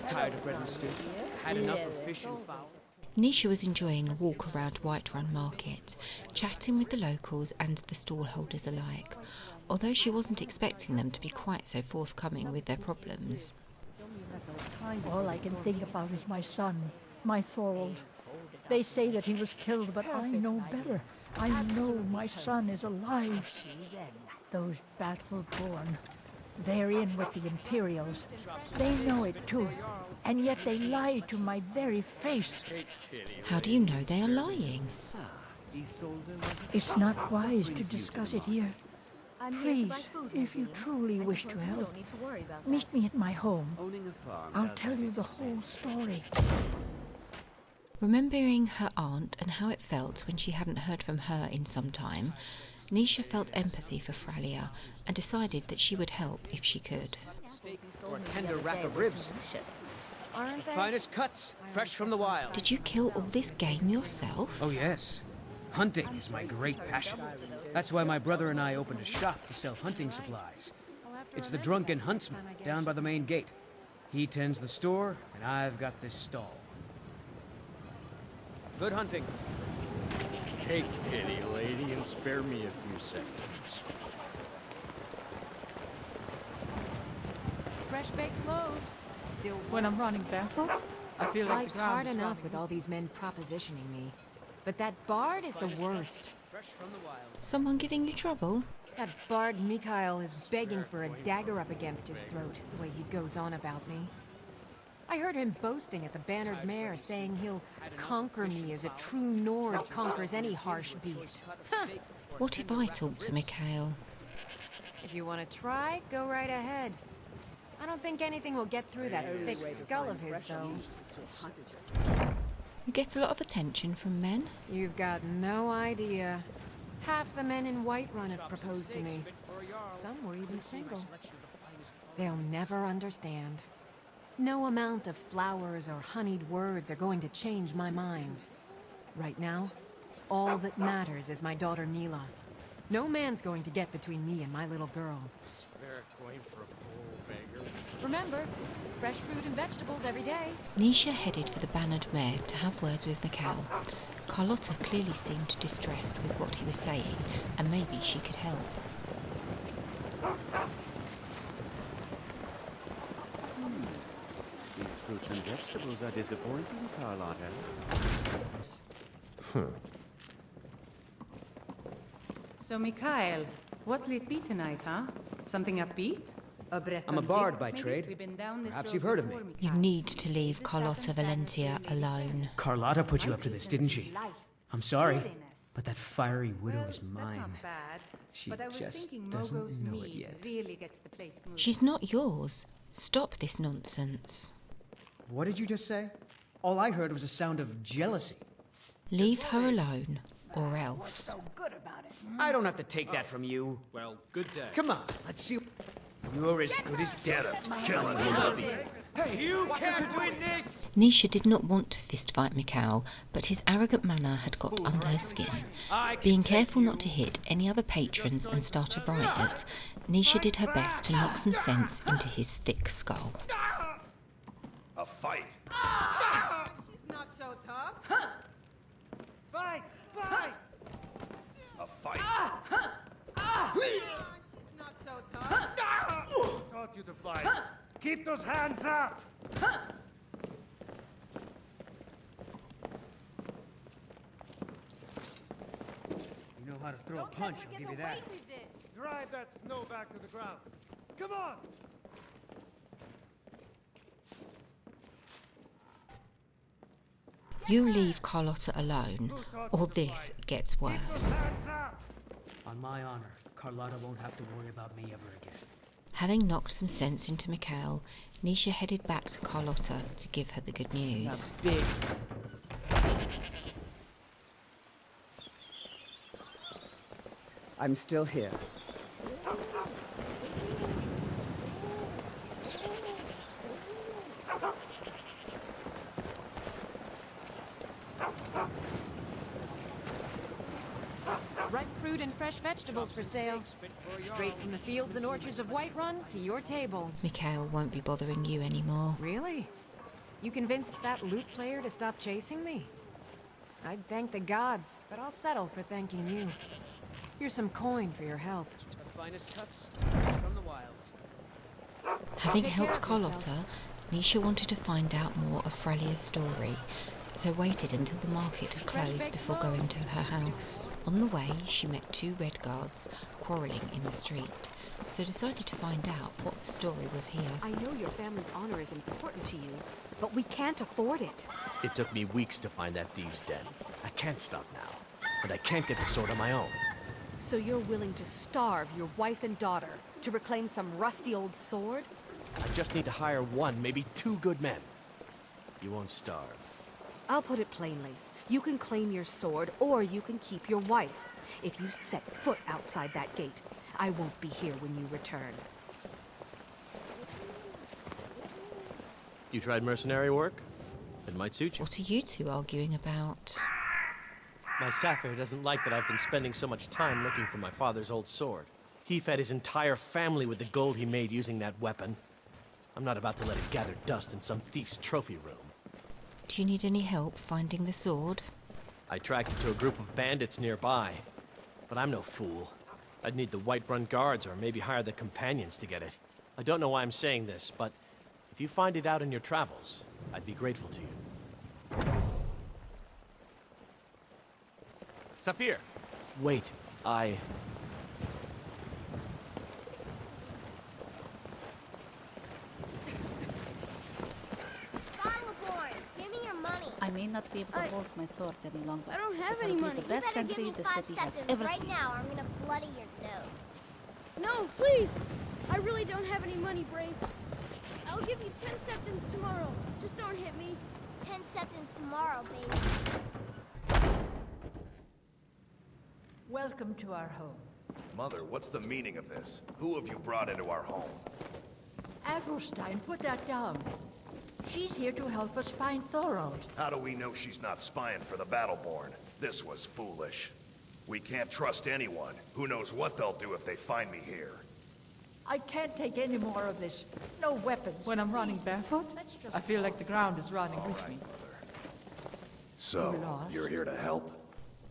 Tired of bread and stew. Had enough of fish and fowl. Niesha was enjoying a walk around Whiterun Market, chatting with the locals and the stallholders alike, although she wasn't expecting them to be quite so forthcoming with their problems. All I can think about is my son, my Thorold. They say that he was killed, but I know better. I know my son is alive. Those Battle-born, they're in with the Imperials. They know it too, and yet they lie to my very face. How do you know they are lying? It's not wise to discuss it here. Please, if you truly wish to help, meet me at my home. I'll tell you the whole story. Remembering her aunt and how it felt when she hadn't heard from her in some time, Niesha felt empathy for Fralia and decided that she would help if she could. Steak or a tender rack of ribs. Aren't they? Finest cuts, fresh from the wild. Did you kill all this game yourself? Oh yes. Hunting is my great passion. That's why my brother and I opened a shop to sell hunting supplies. It's the Drunken Huntsman down by the main gate. He tends the store, and I've got this stall. Good hunting. Take pity, lady, and spare me a few seconds. Fresh baked loaves. Still When I'm running barefoot, I feel like life's the ground hard is enough running. with all these men propositioning me. But that bard is the worst. Fresh from the wild. Someone giving you trouble? That bard Mikhail is begging for a dagger up against his throat, the way he goes on about me. I heard him boasting at the Bannered Mare, saying he'll conquer me as a true Nord conquers any harsh beast. What if I talk to Mikhail? If you want to try, go right ahead. I don't think anything will get through that thick skull of his, though. You get a lot of attention from men. You've got no idea. Half the men in Whiterun have proposed to me. Some were even single. They'll never understand. No amount of flowers or honeyed words are going to change my mind. Right now, all that matters is my daughter Mila. No man's going to get between me and my little girl. Spare a coin for a poor beggar. Remember, fresh fruit and vegetables every day. Niesha headed for the Bannered Mare to have words with Mikhail. Carlotta clearly seemed distressed with what he was saying, and maybe she could help. These fruits and vegetables are disappointing, Carlotta. So, Mikhail, what'll it be tonight, huh? Something upbeat? I'm a bard by trade. Perhaps you've heard of me. You need to leave Carlotta Valentia alone. Carlotta put you up to this, didn't she? I'm sorry, but that fiery widow is mine. She just doesn't know it yet. She's not yours. Stop this nonsense. What did you just say? All I heard was a sound of jealousy. Leave her alone, or else. I don't have to take that from you. Well, good day. Come on, let's see. You're as good as dead. Hey, you can't win this! Niesha did not want to fistfight Mikhail, but his arrogant manner had got under her skin. Being careful not to hit any other patrons and start a riot, Niesha did her best to knock some sense into his thick skull. A fight. She's not so tough. Fight! Fight! A fight. She's not so tough. Taught you to fight. Keep those hands up. You know how to throw a punch, I'll give you that. Drive that snow back to the ground. Come on. You leave Carlotta alone, or this gets worse. Hands up. On my honor, Carlotta won't have to worry about me ever again. Having knocked some sense into Mikhail, Niesha headed back to Carlotta to give her the good news. I'm still here. Ripe fruit and fresh vegetables for sale. Straight from the fields and orchards of Whiterun to your table. Mikhail won't be bothering you anymore. Really? You convinced that lute player to stop chasing me? I'd thank the gods, but I'll settle for thanking you. Here's some coin for your help. The finest cuts from the wilds. Having Take care helped of Carlotta, Niesha wanted to find out more of Frelia's story, so waited until the market had closed before going to her house. On the way, she met two Redguards quarrelling in the street, so decided to find out what the story was here. I know your family's honor is important to you, but we can't afford it. It took me weeks to find that thieves' den. I can't stop now, and I can't get the sword on my own. So you're willing to starve your wife and daughter to reclaim some rusty old sword? I just need to hire one, maybe two good men. You won't starve. I'll put it plainly. You can claim your sword, or you can keep your wife. If you set foot outside that gate, I won't be here when you return. You tried mercenary work? It might suit you. What are you two arguing about? My Sapphire doesn't like that I've been spending so much time looking for my father's old sword. He fed his entire family with the gold he made using that weapon. I'm not about to let it gather dust in some thief's trophy room. Do you need any help finding the sword? I tracked it to a group of bandits nearby, but I'm no fool. I'd need the Whiterun guards or maybe hire the companions to get it. I don't know why I'm saying this, but if you find it out in your travels, I'd be grateful to you. Saphir! Wait, Motherboard, give me your money. I may not be able to hold my sword any longer. I don't have but any I'll be money. the best You better give sentry me the 5 city has septims ever right seen. now, or I'm gonna bloody your nose. No, please! I really don't have any money, Brave. I'll give you 10 septims tomorrow. Just don't hit me. 10 septims tomorrow, baby. Welcome to our home. Mother, what's the meaning of this? Who have you brought into our home? Adelstein, put that down. She's here to help us find Thorald. How do we know she's not spying for the Battleborn? This was foolish. We can't trust anyone. Who knows what they'll do if they find me here. I can't take any more of this. No weapons. When I'm running barefoot, I feel like the ground is running All with right, me. Mother. So, you're here to help?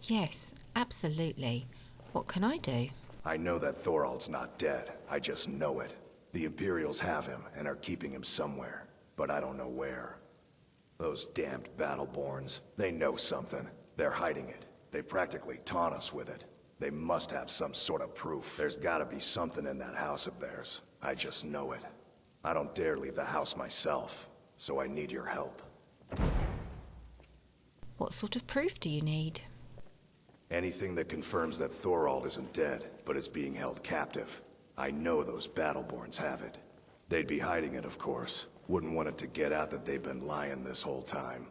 Yes, absolutely. What can I do? I know that Thorald's not dead. I just know it. The Imperials have him and are keeping him somewhere, but I don't know where. Those damned Battleborns, they know something. They're hiding it. They practically taunt us with it. They must have some sort of proof. There's gotta be something in that house of theirs. I just know it. I don't dare leave the house myself, so I need your help. What sort of proof do you need? Anything that confirms that Thorald isn't dead, but is being held captive. I know those Battleborns have it. They'd be hiding it, of course. Wouldn't want it to get out that they've been lying this whole time.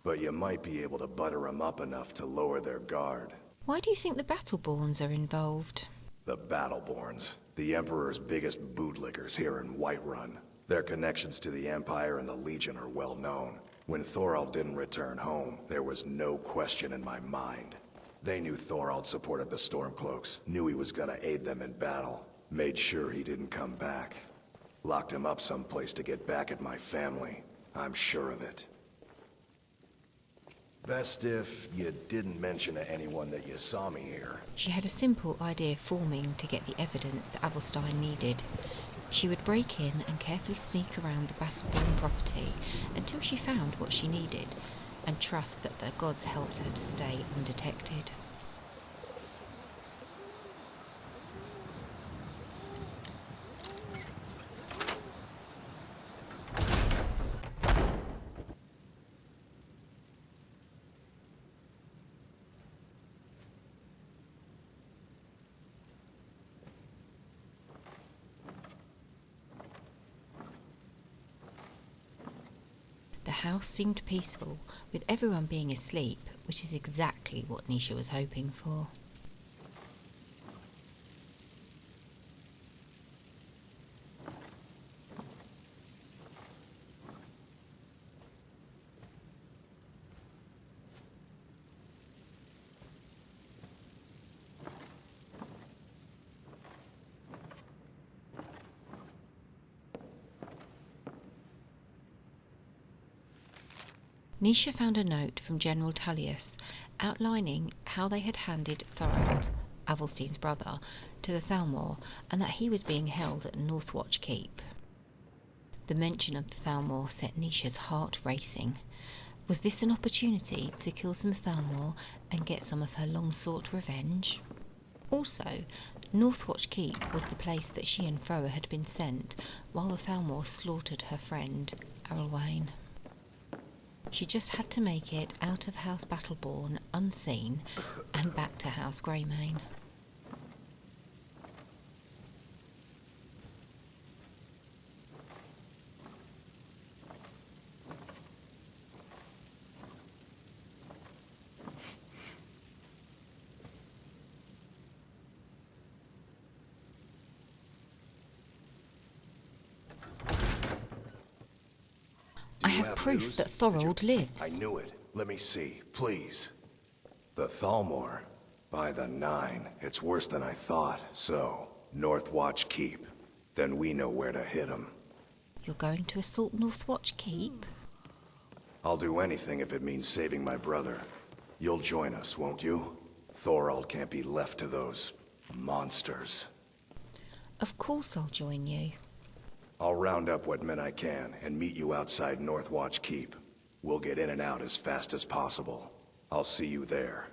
But you might be able to butter them up enough to lower their guard. Why do you think the Battleborns are involved? The Battleborns, the Emperor's biggest bootlickers here in Whiterun. Their connections to the Empire and the Legion are well known. When Thorald didn't return home, there was no question in my mind. They knew Thorald supported the Stormcloaks, knew he was gonna aid them in battle, made sure he didn't come back. Locked him up someplace to get back at my family. I'm sure of it. Best if you didn't mention to anyone that you saw me here. She had a simple idea forming to get the evidence that Adelstein needed. She would break in and carefully sneak around the Battleborn property until she found what she needed, and trust that the gods helped her to stay undetected. The house seemed peaceful, with everyone being asleep, which is exactly what Niesha was hoping for. Niesha found a note from General Tullius outlining how they had handed Thorold, Avelstein's brother, to the Thalmor, and that he was being held at Northwatch Keep. The mention of the Thalmor set Nisha's heart racing. Was this an opportunity to kill some Thalmor and get some of her long-sought revenge? Also, Northwatch Keep was the place that she and Thrower had been sent while the Thalmor slaughtered her friend, Arelwain. She just had to make it out of House Battleborn unseen and back to House Greymane. I have proof news? that Thorold lives. I knew it. Let me see, please. The Thalmor. By the 9. It's worse than I thought. So, Northwatch Keep. Then we know where to hit him. You're going to assault Northwatch Keep? I'll do anything if it means saving my brother. You'll join us, won't you? Thorold can't be left to those monsters. Of course I'll join you. I'll round up what men I can and meet you outside Northwatch Keep. We'll get in and out as fast as possible. I'll see you there.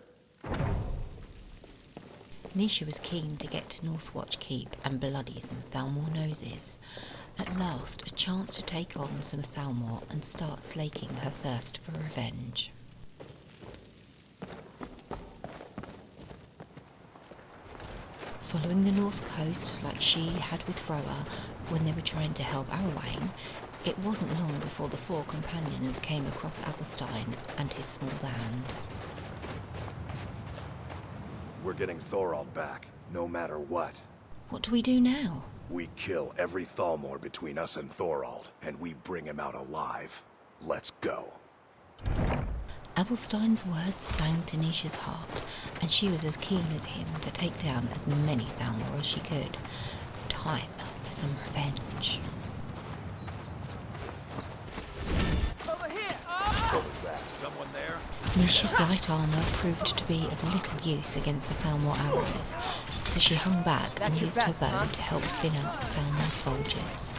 Niesha was keen to get to Northwatch Keep and bloody some Thalmor noses. At last, a chance to take on some Thalmor and start slaking her thirst for revenge. Following the north coast like she had with Thrower when they were trying to help Arelwain, it wasn't long before the 4 companions came across Avelstein and his small band. We're getting Thorold back, no matter what. What do we do now? We kill every Thalmor between us and Thorold, and we bring him out alive. Let's go. Avelstein's words sang to Nisha's heart, and she was as keen as him to take down as many Thalmor as she could. Time for some revenge. Over here! What was that? Someone there? Nisha's light armour proved to be of little use against the Thalmor arrows, so she hung back and used her bow to help thin out the Thalmor soldiers.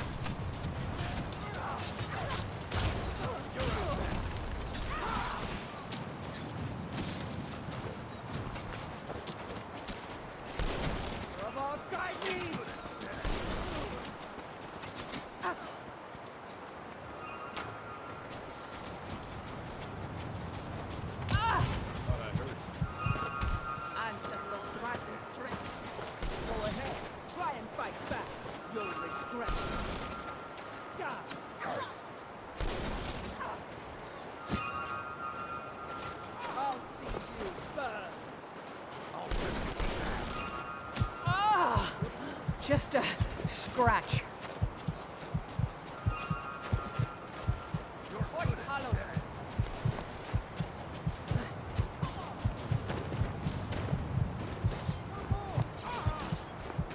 Just a scratch.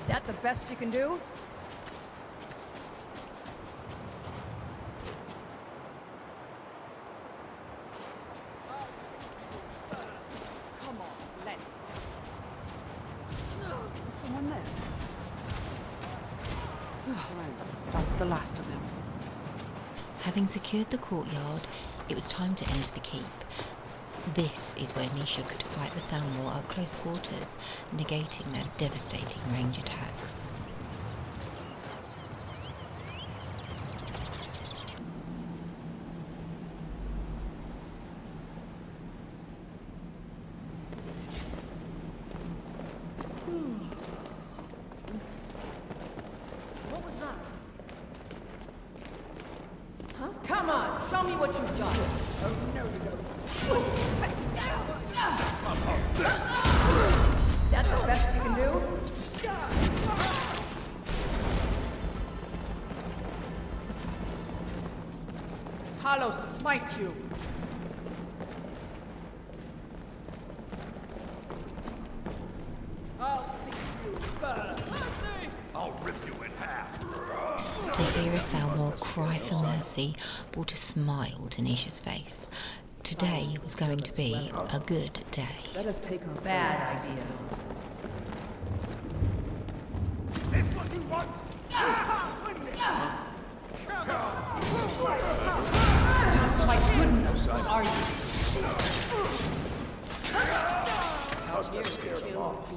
That the best you can do? Come on, let's. Is someone there? That's the last of them. Having secured the courtyard, it was time to enter the keep. This is where Niesha could fight the Thalmor at close quarters, negating their devastating range attacks. What was that? Huh? Come on, show me what you've got. Oh, no, you don't. That the best you can do? Talos smite you. I'll see you burn. I'll rip you in half. To hear a Thalmor cry for mercy brought a smile to Nisha's face. Today was going to be a good day. Let us take our bad idea. This what you want? Not quite good enough, are you? Must have scared him off.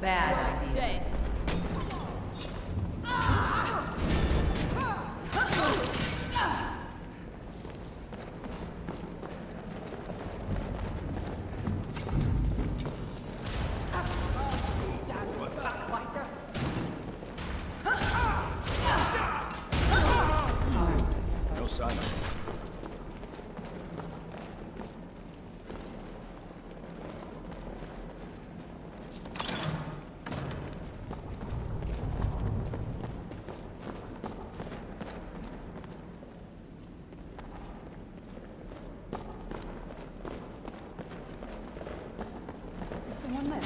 Bad idea. Dead. No sign of him. Is someone there?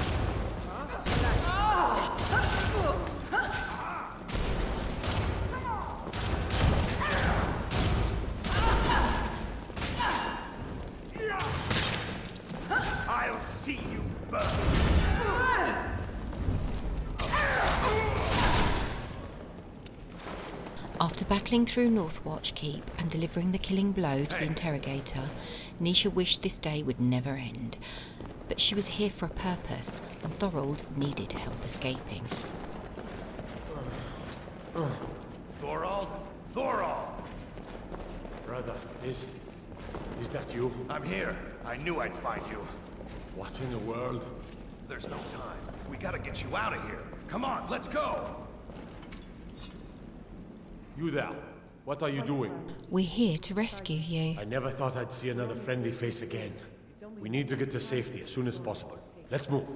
I'll see you burn. After battling through Northwatch Keep and delivering the killing blow to the interrogator, Niesha wished this day would never end. But she was here for a purpose, and Thorold needed help escaping. Thorold? Thorold! Brother, is that you? I'm here. I knew I'd find you. What in the world? There's no time. We gotta get you out of here. Come on, let's go! You there. What are you doing? We're here to rescue you. I never thought I'd see another friendly face again. We need to get to safety as soon as possible. Let's move.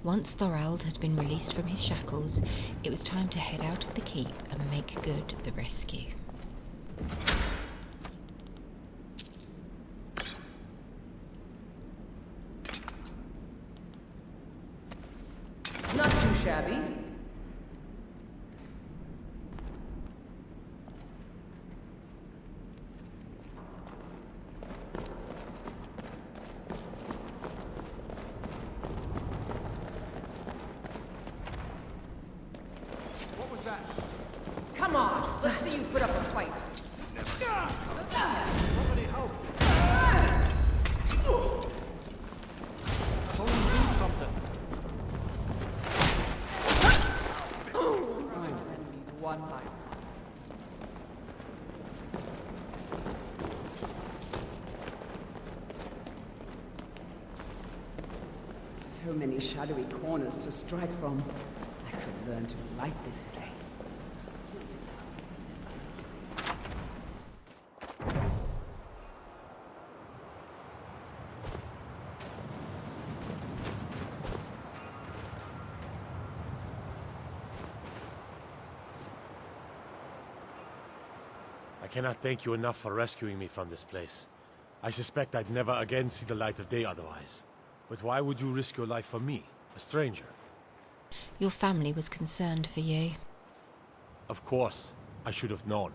Once Thorold had been released from his shackles, it was time to head out of the keep and make good the rescue. Not too shabby. What was that? Come on, let's see you put up a fight. Somebody help! Someone do something. Enemies one by one. So many shadowy corners to strike from. I could learn to like this place. I cannot thank you enough for rescuing me from this place. I suspect I'd never again see the light of day otherwise. But why would you risk your life for me, a stranger? Your family was concerned for you. Of course, I should have known.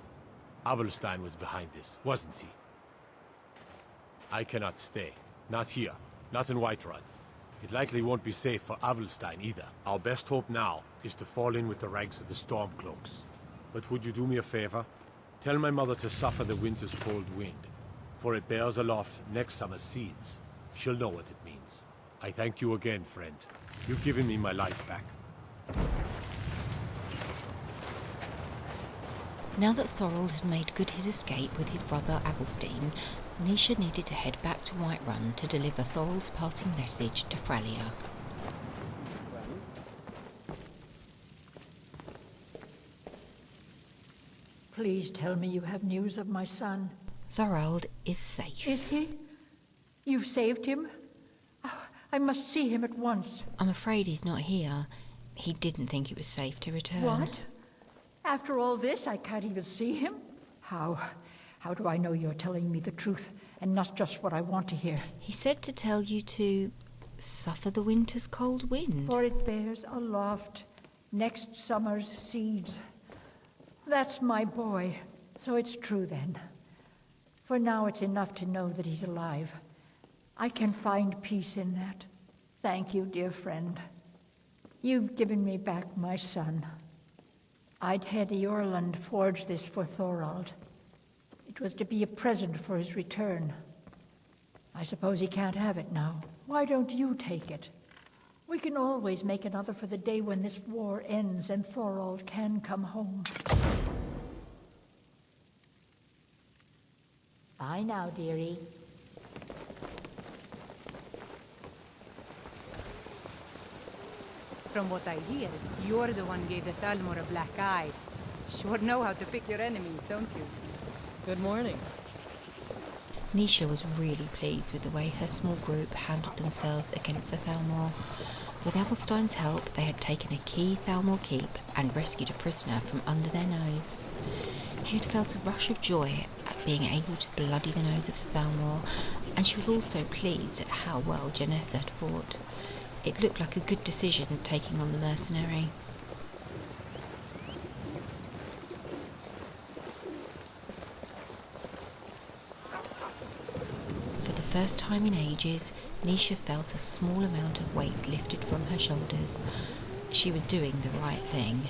Avelstein was behind this, wasn't he? I cannot stay. Not here. Not in Whiterun. It likely won't be safe for Avelstein either. Our best hope now is to fall in with the ranks of the Stormcloaks. But would you do me a favor? Tell my mother to suffer the winter's cold wind, for it bears aloft next summer's seeds. She'll know what it means. I thank you again, friend. You've given me my life back. Now that Thorold had made good his escape with his brother Avelstein, Niesha needed to head back to Whiterun to deliver Thorol's parting message to Fralia. Please tell me you have news of my son. Thorold is safe. Is he? You've saved him? Oh, I must see him at once. I'm afraid he's not here. He didn't think it was safe to return. What? After all this, I can't even see him? How do I know you're telling me the truth and not just what I want to hear? He said to tell you to suffer the winter's cold wind. For it bears aloft next summer's seeds. That's my boy, so it's true then. For now it's enough to know that he's alive. I can find peace in that. Thank you, dear friend. You've given me back my son. I'd had Eorlund forge this for Thorald. It was to be a present for his return. I suppose he can't have it now. Why don't you take it? We can always make another for the day when this war ends and Thorald can come home. Bye now, dearie. From what I hear, you're the one gave the Thalmor a black eye. Sure know how to pick your enemies, don't you? Good morning. Niesha was really pleased with the way her small group handled themselves against the Thalmor. With Avelstein's help, they had taken a key Thalmor keep and rescued a prisoner from under their nose. She had felt a rush of joy at being able to bloody the nose of the Thalmor, and she was also pleased at how well Janessa had fought. It looked like a good decision taking on the mercenary. For the first time in ages, Niesha felt a small amount of weight lifted from her shoulders. She was doing the right thing.